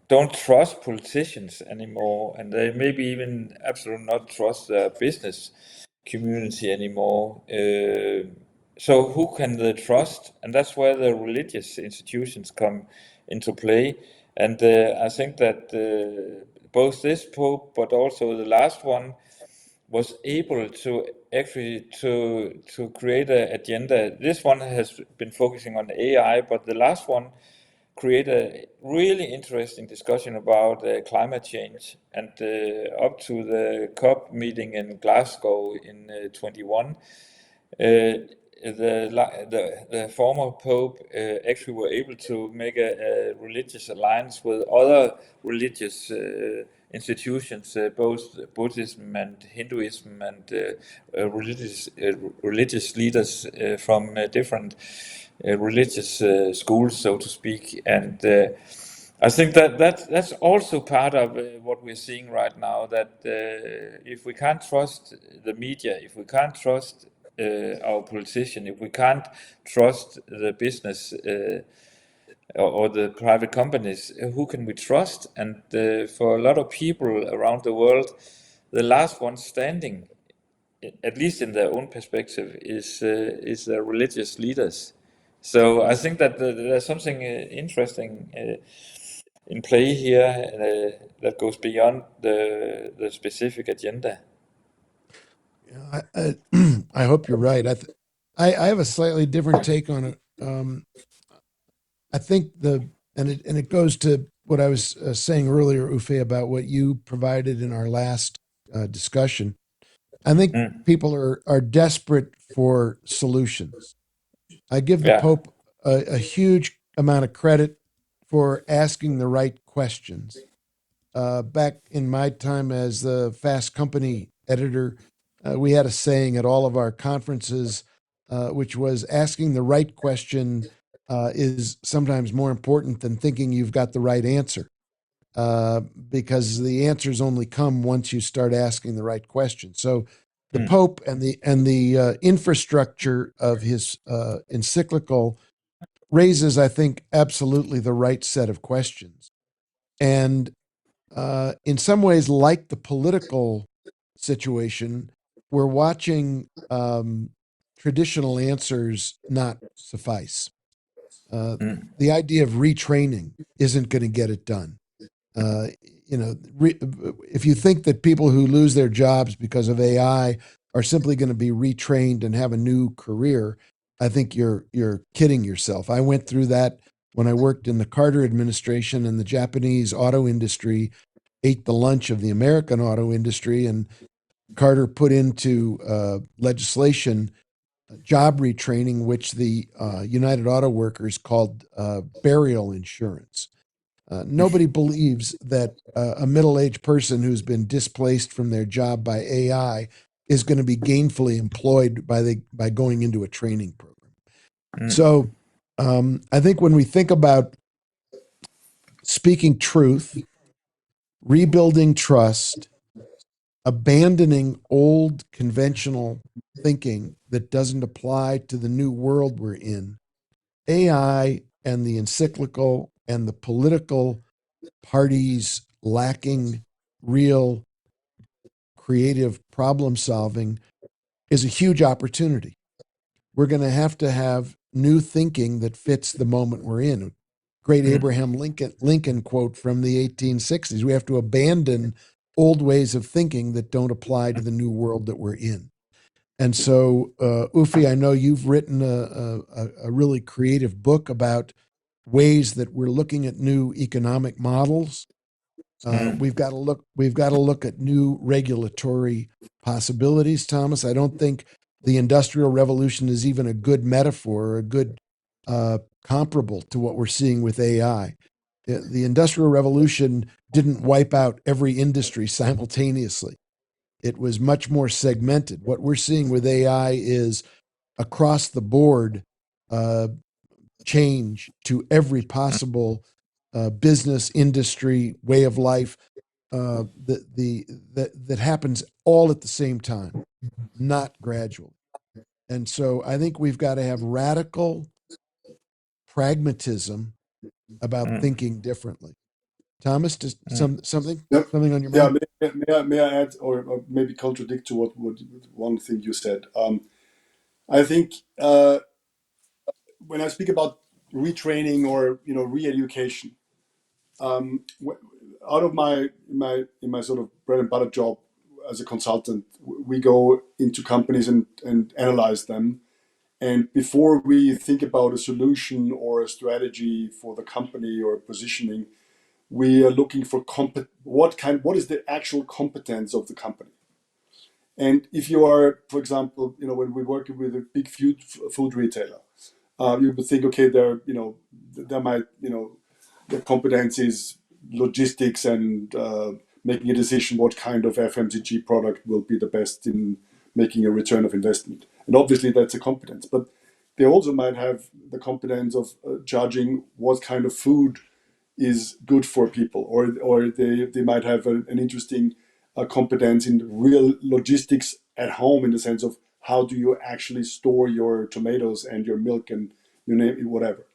don't trust politicians anymore, and they maybe even absolutely not trust their business community anymore. So who can they trust? And that's where the religious institutions come into play. And I think that both this Pope, but also the last one, was able to actually to create an agenda. This one has been focusing on AI, but the last one create a really interesting discussion about climate change, and up to the COP meeting in Glasgow in 21. The former Pope actually were able to make a religious alliance with other religious institutions, both Buddhism and Hinduism, and religious leaders from different religious schools, so to speak. And I think that's also part of what we're seeing right now, that if we can't trust the media, if we can't trust our politician, if we can't trust the business or the private companies, who can we trust? And for a lot of people around the world, the last one standing, at least in their own perspective, is the religious leaders. So I think that there's something interesting in play here that goes beyond the specific agenda. I hope you're right. I have a slightly different take on it. I think it goes to what I was saying earlier, Ufe, about what you provided in our last discussion. I think Mm. people are desperate for solutions. I give the Yeah. Pope a huge amount of credit for asking the right questions. Back in my time as the Fast Company editor, we had a saying at all of our conferences, which was asking the right question is sometimes more important than thinking you've got the right answer, because the answers only come once you start asking the right question. So, the Mm. Pope and the infrastructure of his encyclical raises, I think, absolutely the right set of questions. And in some ways, like the political situation, we're watching traditional answers not suffice. Mm. The idea of retraining isn't going to get it done. Uh, if you think that people who lose their jobs because of AI are simply going to be retrained and have a new career, I think you're kidding yourself. I went through that when I worked in the Carter administration, and the Japanese auto industry ate the lunch of the American auto industry, and Carter put into legislation job retraining, which the United Auto Workers called burial insurance. Nobody believes that a middle aged person who's been displaced from their job by AI is going to be gainfully employed by going into a training program. Mm. So I think when we think about speaking truth, rebuilding trust, abandoning old conventional thinking that doesn't apply to the new world we're in, AI and the encyclical and the political parties lacking real creative problem solving is a huge opportunity. We're going to have new thinking that fits the moment we're in. Great Mm. Abraham Lincoln quote from the 1860s. We have to abandon old ways of thinking that don't apply to the new world that we're in. And so, Ufi, I know you've written a really creative book about ways that we're looking at new economic models. Mm. We've got to look. We've got to look at new regulatory possibilities, Thomas. I don't think the Industrial Revolution is even a good metaphor or a good comparable to what we're seeing with AI. The Industrial Revolution didn't wipe out every industry simultaneously. It was much more segmented. What we're seeing with AI is across the board uh, change to every possible business, industry, way of life that happens all at the same time, not gradual. And so I think we've got to have radical pragmatism about Mm. thinking differently. Thomas, just Mm. Yep. something on your Yeah, mind? may I add or maybe contradict to what one thing you said? I think when I speak about retraining or re-education, out of my sort of bread and butter job as a consultant, we go into companies and analyze them. And before we think about a solution or a strategy for the company or positioning, we are looking for what is the actual competence of the company. And if you are, for example, when we're working with a big food retailer, you would think, okay, there might, the competence is logistics and making a decision what kind of FMCG product will be the best in making a return of investment. And obviously that's a competence, but they also might have the competence of judging what kind of food is good for people, or they might have an interesting competence in real logistics at home, in the sense of how do you actually store your tomatoes and your milk and you name it, whatever.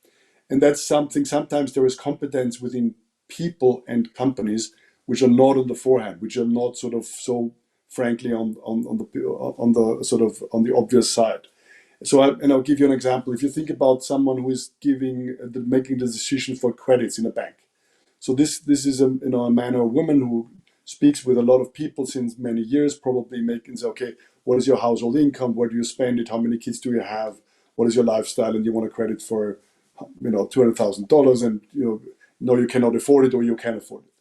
And that's something, sometimes there is competence within people and companies which are not on the forehand, which are not sort of so frankly on the sort of on the obvious side. So I'll give you an example. If you think about someone who is making the decision for credits in a bank. So this is a man or woman who speaks with a lot of people since many years, probably making say, okay, what is your household income? Where do you spend it? How many kids do you have? What is your lifestyle? And you want a credit for $200,000, and no, you cannot afford it, or you can afford it.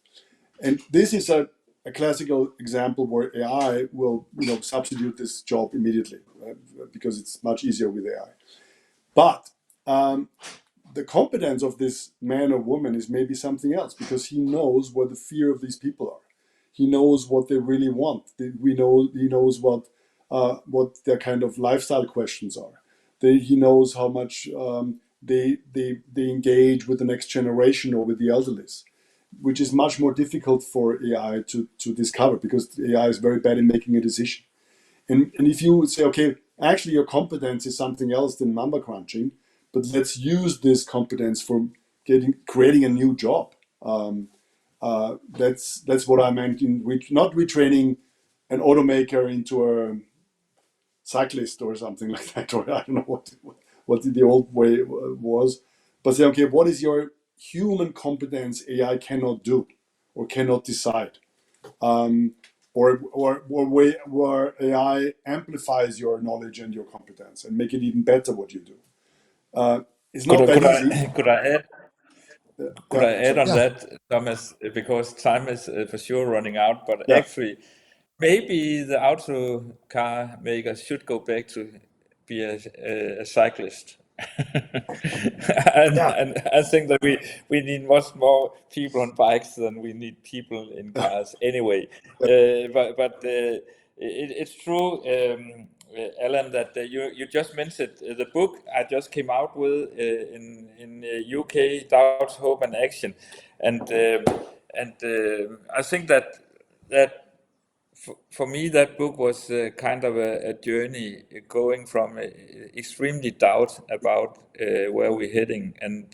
And this is a classical example where AI will substitute this job immediately, because it's much easier with AI. But the competence of this man or woman is maybe something else, because he knows what the fear of these people are. He knows what they really want. He knows what their kind of lifestyle questions are. He knows how much they engage with the next generation or with the elderlies, which is much more difficult for AI to discover, because AI is very bad in making a decision. And if you say, okay, actually your competence is something else than number crunching, but let's use this competence for creating a new job. That's what I meant in not retraining an automaker into a cyclist or something like that, or I don't know what the old way was, but say, okay, what is your human competence AI cannot do or cannot decide? Or where AI amplifies your knowledge and your competence and make it even better what you do. It's not that easy. Could I add? Could Yeah, I add sorry. on Yeah. that, Thomas? Because time is for sure running out. But Yeah, actually, maybe the auto car makers should go back to be a cyclist. yeah. And I think that we need much more people on bikes than we need people in cars anyway. It's true, Alan, that you just mentioned the book I just came out with in UK, Doubts, Hope and Action, and I think that for me, that book was kind of a journey going from extremely doubt about where we're heading, and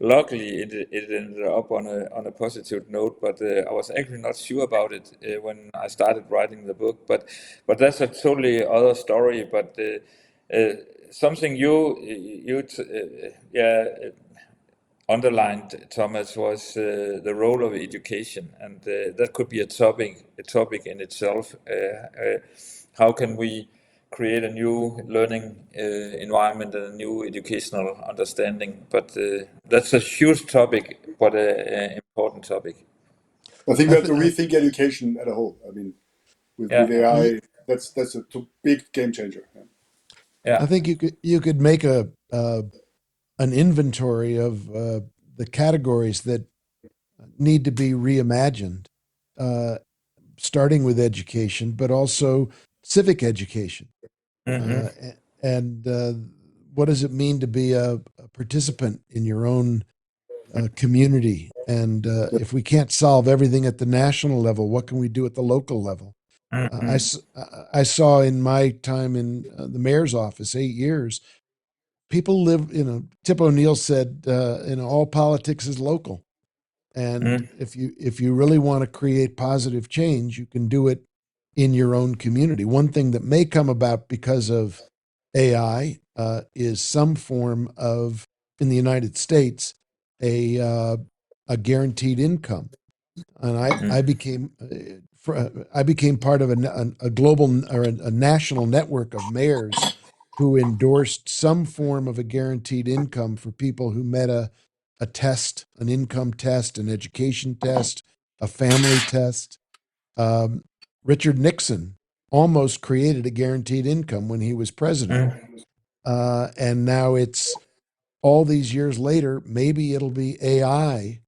luckily it ended up on a positive note. But I was actually not sure about it when I started writing the book. But that's a totally other story. But something underlined, Thomas, was the role of education, and that could be a topic in itself. How can we create a new learning environment and a new educational understanding? But that's a huge topic, but an important topic. I think I, we have th- to rethink education as a whole. I mean, with Yeah, AI, that's a big game changer. Yeah. I yeah, think you could make an inventory of the categories that need to be reimagined, uh, starting with education, but also civic education. Uh, hmm, and what does it mean to be a participant in your own community? And if we can't solve everything at the national level, what can we do at the local level? hmm, I saw in my time in the mayor's office, 8 years, people live, Tip O'Neill said, all politics is local. And hmm, if you really want to create positive change, you can do it in your own community. One thing that may come about because of AI is some form of, in the United States, a guaranteed income. And I became part of a global or a national network of mayors who endorsed some form of a guaranteed income for people who met a test, an income test, an education test, a family test. Um, Richard Nixon almost created a guaranteed income when he was president. hmm. And now it's all these years later, maybe it'll be AI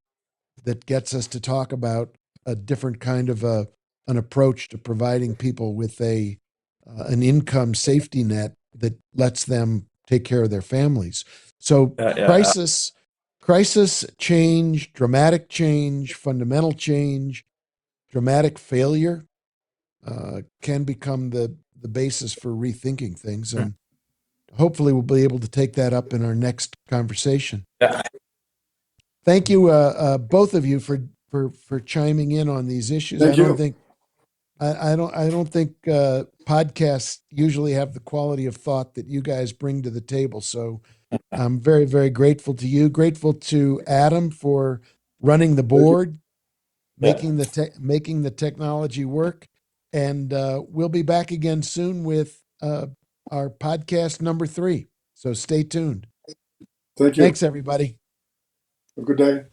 that gets us to talk about a different kind of an approach to providing people with an income safety net that lets them take care of their families. So Yeah, yeah, crisis, change, dramatic change, fundamental change, dramatic failure can become the basis for rethinking things, and hopefully we'll be able to take that up in our next conversation. Yeah. Thank you, both of you, for chiming in on these issues. Thank you. I don't think podcasts usually have the quality of thought that you guys bring to the table. So I'm very, very grateful to you. Grateful to Adam for running the Thank you. board, making the technology work, and we'll be back again soon with our podcast number 3. So stay tuned. Thank you. Thanks, everybody. Have a good day.